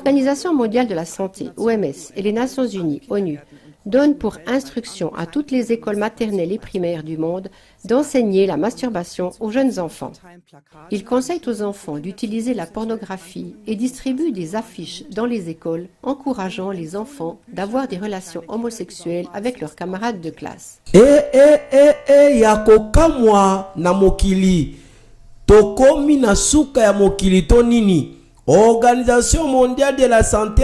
L'Organisation mondiale de la santé, OMS, et les Nations unies, ONU, donnent pour instruction à toutes les écoles maternelles et primaires du monde d'enseigner la masturbation aux jeunes enfants. Ils conseillent aux enfants d'utiliser la pornographie et distribuent des affiches dans les écoles encourageant les enfants d'avoir des relations homosexuelles avec leurs camarades de classe. Yakokamwa na mokili tokomi na suka ya mokili to nini Organisation mondiale de la santé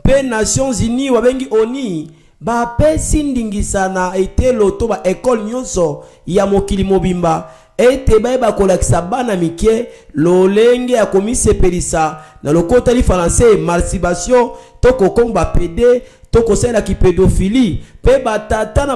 pe Nations unies wabengi ONU bapesi ndingisana ete loto ba école nyonso ya mokili mobimba ete bayeba kolakisa bana mike lolenge ya komisepelisa na lokota li français masturbation toko komba pede toko sela ki pédophilie pe batata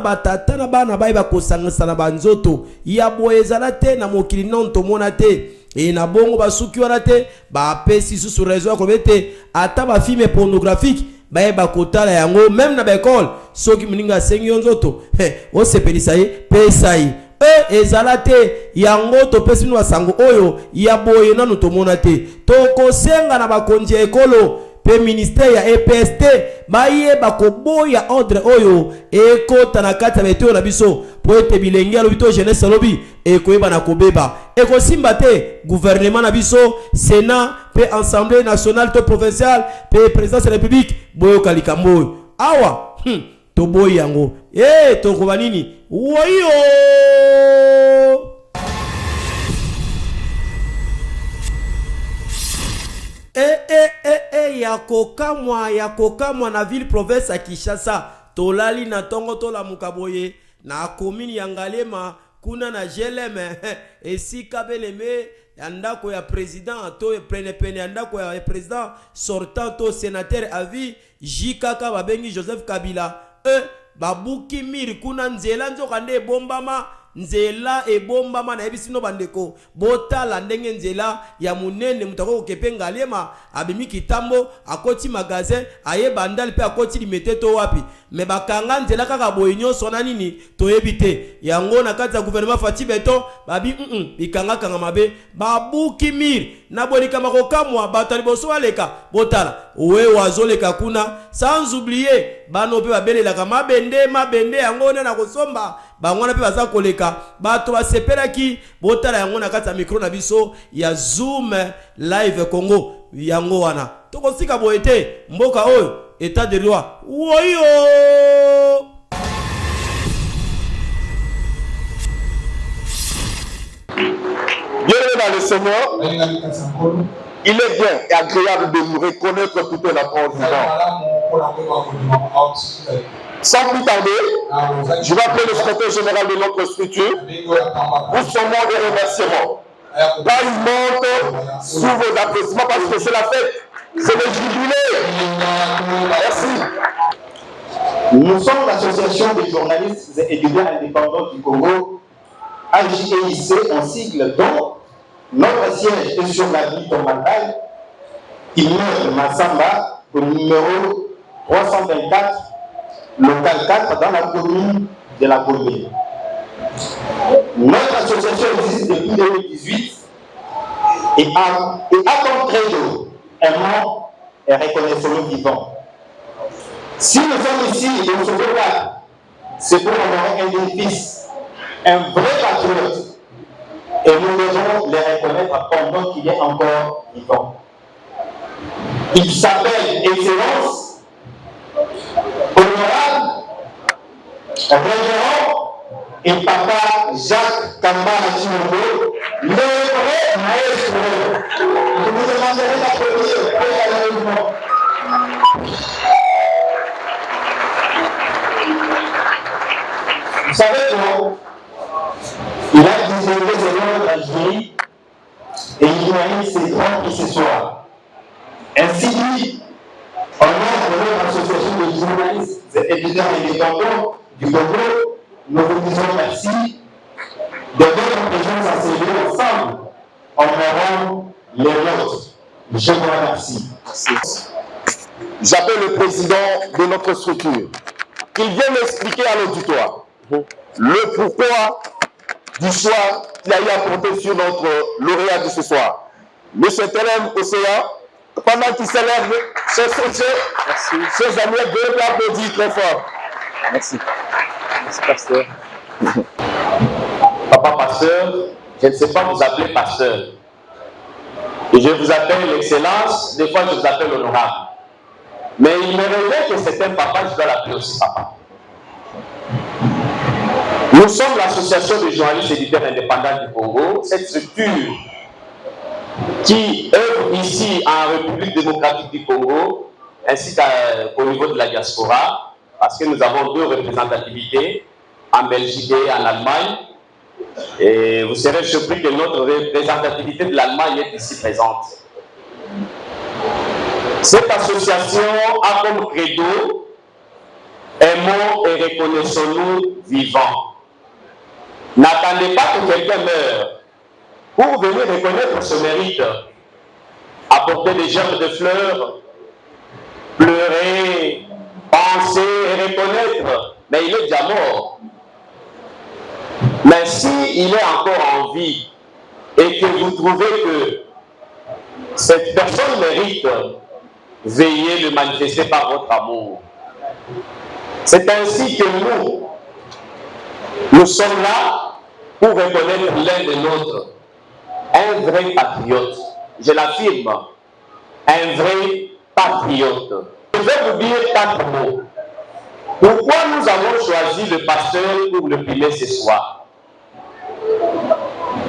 na bana bayeba kosangisa na banzoto ya boezala te na mokili non tomona te et na bongo basuki wana te bapesi susu raison ko bete ata ba film pornographique bayeba kotala yango même na l'école soki muninga sengi nzoto o sepelisa ye pesa ye ezala te yango to pesi no basango oyo ya boye nanu tomona te tokosenga na bakonzi ekolo pe ministère ya EPST bayeba koboya ordre oyo ekota na kati ya beteo na biso po ete bilenge alobi to jeunesse alobi ekoyeba na kobeba ekosimba te gouvernement na biso Sénat pe Assemblée nationale to provinciale pe présidence de la République boyoka likambo oyo awa toboyi yango tokoba nini woyo yakokamwa na ville province ya Kinshasa tolali na tongo tola mukaboye na commune ya Ngalema kuna na Jeleme esika beleme andako ya président to pene andako ya président sortant to sénateur à vie Jikaka babengi Joseph Kabila babuki miri kuna nzela nzoka nde bombama nzela ebombama na ebisino bandeko botala ndenge nzela ya munene mutako kokepe Ngalema abimi kitambo akoti magasin aye bandal pe akoti limeteto wapi me bakanga nzela kaka boye nyonso na nini toyebi te yango na kati ya gouvernement Fati Beton babi ikanga kanga mabe babuki miri na bolika makokamwa bato liboso baleka botala we wazoleka kuna sans oublier bano pe babelelaka mabende yango na kosomba bangwana pe baza koleka bato basepelaki botala yango na kati ya micro na biso ya Zoom live Congo yango wana tokosika boye te mboka oyo état de droit woyo Bien dans le Seigneur, il est bien et agréable de nous reconnaître tout un apport vivant. Sans plus tarder, je vais appeler le secrétaire général de notre structure pour son mot de remerciement. Pas une monte sous vos applaudissements parce que c'est la fête, c'est le jubilé. Merci. Nous sommes l'association des journalistes et étudiants indépendants du Congo, AJEIC en sigle, dont notre siège est sur la ville de Mandal, immeuble Massamba, au numéro 324, local 4, dans la commune de la Gombe. Notre association existe depuis 2018 et a comme credo un mot et reconnaissons-le vivant. Si nous sommes ici et nous sommes là, c'est pour honorer un fils, un vrai patriote. Et nous devons les reconnaître pendant qu'il est encore vivant. Il s'appelle Excellence, Honorable, Révérend et Papa Jacques Kambara Chimoko, le vrai maestro. Je vous demanderai d'applaudir très chaleureusement. Vous savez quoi? Il a désolé ses noms d'Algérie et il mérite ses droits ce soir. Ainsi dit, au nom de notre association de journalistes et éditeurs indépendants du Congo, nous vous disons merci de votre présence à ce lieu ensemble en honorant les nôtres. Je vous remercie. J'appelle le président de notre structure qu'il vienne expliquer à l'auditoire le pourquoi du choix qu'il a eu à porter sur notre lauréat de ce soir. Monsieur Telem Océan, pendant qu'ils célèbrent, chers amis, deux applaudissements très fort. Merci. Merci, pasteur. Papa pasteur, je ne sais pas vous appeler pasteur. Et je vous appelle l'excellence, des fois je vous appelle honorable. Mais il me révèle que c'est un papa, je dois l'appeler aussi papa. Nous sommes l'association des journalistes éditeurs indépendants du Congo, cette structure qui œuvre ici en République démocratique du Congo, ainsi qu'au niveau de la diaspora, parce que nous avons deux représentativités, en Belgique et en Allemagne. Et vous serez surpris que notre représentativité de l'Allemagne est ici présente. Cette association a comme credo « Aimons et reconnaissons-nous vivants ». N'attendez pas que quelqu'un meure pour venir reconnaître ce mérite. Apporter des germes de fleurs, pleurer, penser et reconnaître, mais il est déjà mort. Mais s'il est encore en vie et que vous trouvez que cette personne mérite, veillez le manifester par votre amour. C'est ainsi que nous sommes là pour reconnaître l'un de l'autre. Un vrai patriote, je l'affirme, un vrai patriote. Je vais vous dire 4 mots. Pourquoi nous avons choisi le pasteur pour le primer ce soir?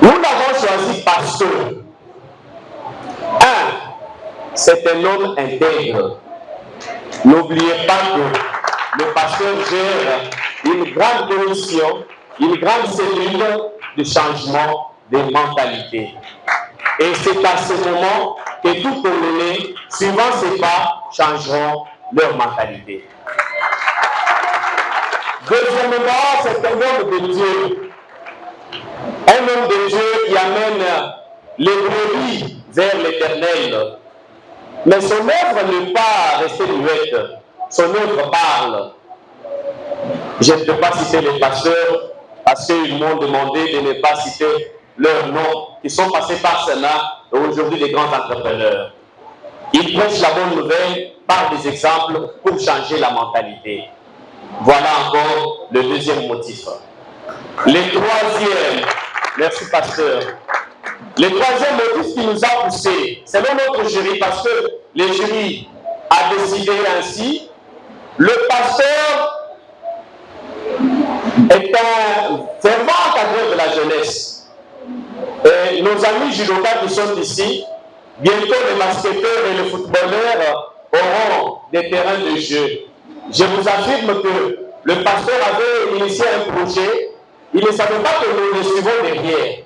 Nous l'avons choisi parce que, 1, c'est un homme intègre. N'oubliez pas que le pasteur gère une grande commission, une grande cellule de changement des mentalités. Et c'est à ce moment que tout Congolais, suivant ses pas, changeront leur mentalité. Deuxièmement, c'est un homme de Dieu. Un homme de Dieu qui amène les brebis vers l'éternel. Mais son œuvre n'est pas restée muette. Son œuvre parle. Je ne peux pas citer les pasteurs parce qu'ils m'ont demandé de ne pas citer leurs noms qui sont passés par Sénat et aujourd'hui les grands entrepreneurs. Ils prêchent la bonne nouvelle par des exemples pour changer la mentalité. Voilà encore le deuxième motif. Le troisième, merci pasteur. Le troisième motif qui nous a poussé, selon notre jury, parce que le jury a décidé ainsi, le pasteur est un fervent cadre de la jeunesse. Et nos amis judokas qui sont ici, bientôt les basketteurs et les footballeurs auront des terrains de jeu. Je vous affirme que le pasteur avait initié un projet, il ne savait pas que nous le suivons derrière.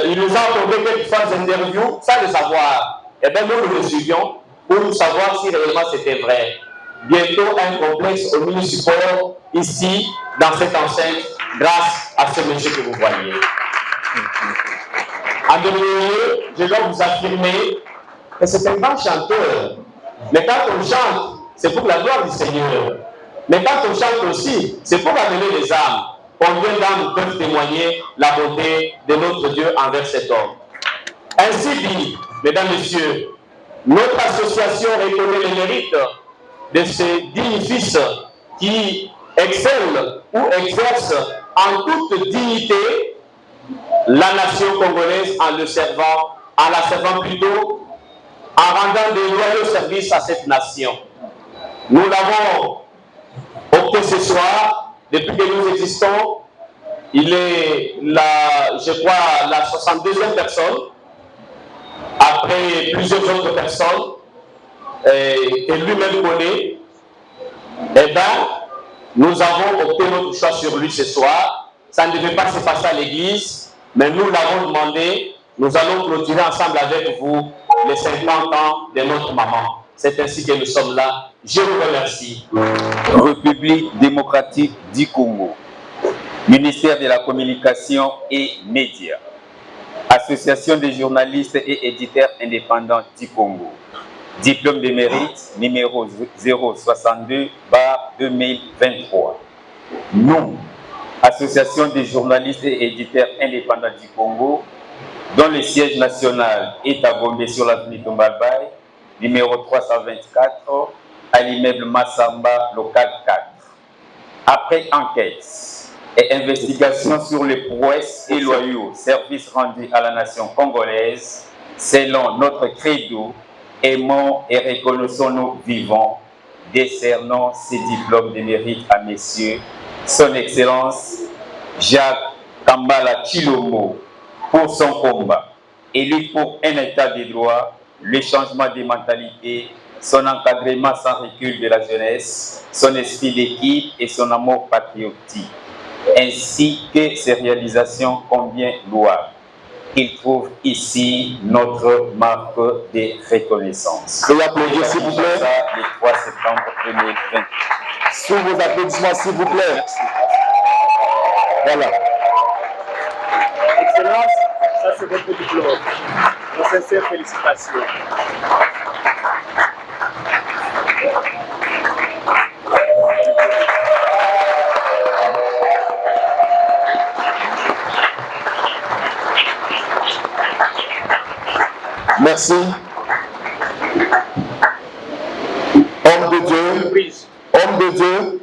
Il nous a accordé quelques fois des interviews sans le savoir. Et bien nous le suivions pour nous savoir si réellement c'était vrai. Bientôt un complexe au municipal ici, dans cette enceinte, grâce à ce monsieur que vous voyez. En dernier lieu, je dois vous affirmer que c'est un grand chanteur. Mais quand on chante, c'est pour la gloire du Seigneur. Mais quand on chante aussi, c'est pour amener les âmes. Combien d'âmes peuvent témoigner la bonté de notre Dieu envers cet homme? Ainsi dit, mesdames, messieurs, notre association reconnaît les mérites de ces dignes fils qui excellent ou exercent en toute dignité la nation congolaise en la servant plutôt, en rendant des loyaux services à cette nation. Nous l'avons opté ce soir. Depuis que nous existons, il est je crois, la 62e personne, après plusieurs autres personnes que lui-même connaît. Eh bien, nous avons opté notre choix sur lui ce soir. Ça ne devait pas se passer à l'église, mais nous l'avons demandé. Nous allons clôturer ensemble avec vous les 50 ans de notre maman. C'est ainsi que nous sommes là. Je vous remercie. République démocratique du Congo, ministère de la Communication et Médias, Association des journalistes et éditeurs indépendants du Congo, diplôme de mérite numéro 062/2023. Nous, Association des journalistes et éditeurs indépendants du Congo, dont le siège national est à Gombe sur l'avenue Tombalbaye, numéro 324, à l'immeuble Massamba, local 4. Après enquête et investigation sur les prouesses et loyaux services rendus à la nation congolaise, selon notre credo, aimons et reconnaissons-nous vivants, décernons ces diplômes de mérite à messieurs, son Excellence Jacques Kambala Chilomo, pour son combat, élu pour un état de droit, le changement des mentalités, son encadrement sans recul de la jeunesse, son esprit d'équipe et son amour patriotique, ainsi que ses réalisations combien louables. Il trouve ici notre marque de reconnaissance. Veuillez applaudir, s'il vous plaît. Le 3 septembre 2020. Sous vos applaudissements, s'il vous plaît. Voilà. Excellence, ça c'est votre diplôme. Nos sincères félicitations. Merci. Homme de Dieu, homme de Dieu,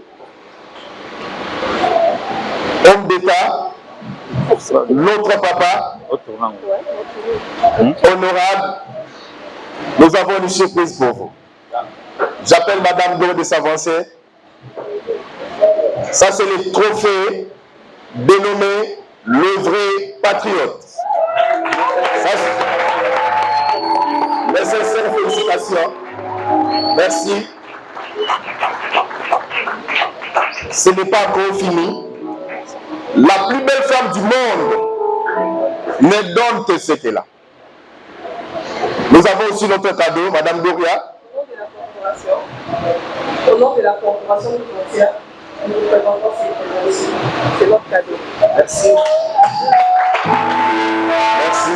homme d'État, notre papa, honorable, nous avons une surprise pour vous. J'appelle Madame Dore de s'avancer. Ça, c'est le trophée dénommé le vrai patriote. Ça, mes sincères félicitations. Merci. Ce n'est pas encore fini. La plus belle femme du monde ne donne que ce qu'elle a. Nous avons aussi notre cadeau, Madame Doria. Au nom de la corporation de frontières, nous vous présentons c'est votre cadeau. Merci. Merci.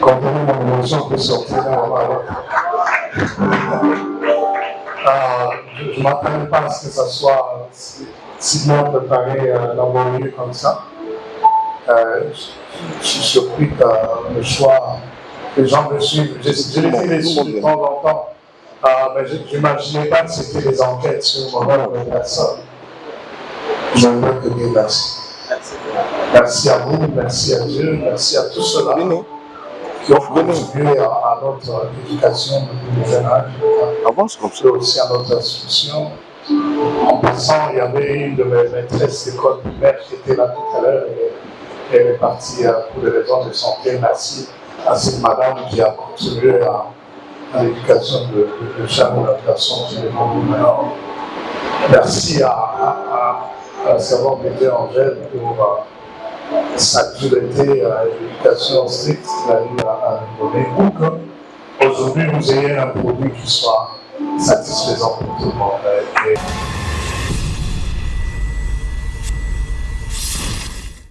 Quand mon émotion peut sortir, je ne m'attendais pas à ce que ça soit si bien préparé, laborieux comme ça. Je suis surpris par le choix que les gens me suivent. J'ai été déçu de temps en temps, mais je n'imaginais pas que c'était des enquêtes sur le modèle de personne. Je ne peux que dire merci. Merci à vous, merci à Dieu, merci à tous ceux-là qui ont contribué à notre éducation depuis le jeune âge, et aussi à notre instruction. En passant, il y avait une de mes maîtresses d'école primaire qui était là tout à l'heure et elle est partie pour des raisons de santé. Merci à cette madame qui a contribué à l'éducation de chaque garçon qui est maintenant. Merci à la servante de Angèle pour sa dureté à l'éducation stricte qu'il a eu à nous donner pour qu'aujourd'hui vous ayez un produit qui soit satisfaisant pour tout le monde.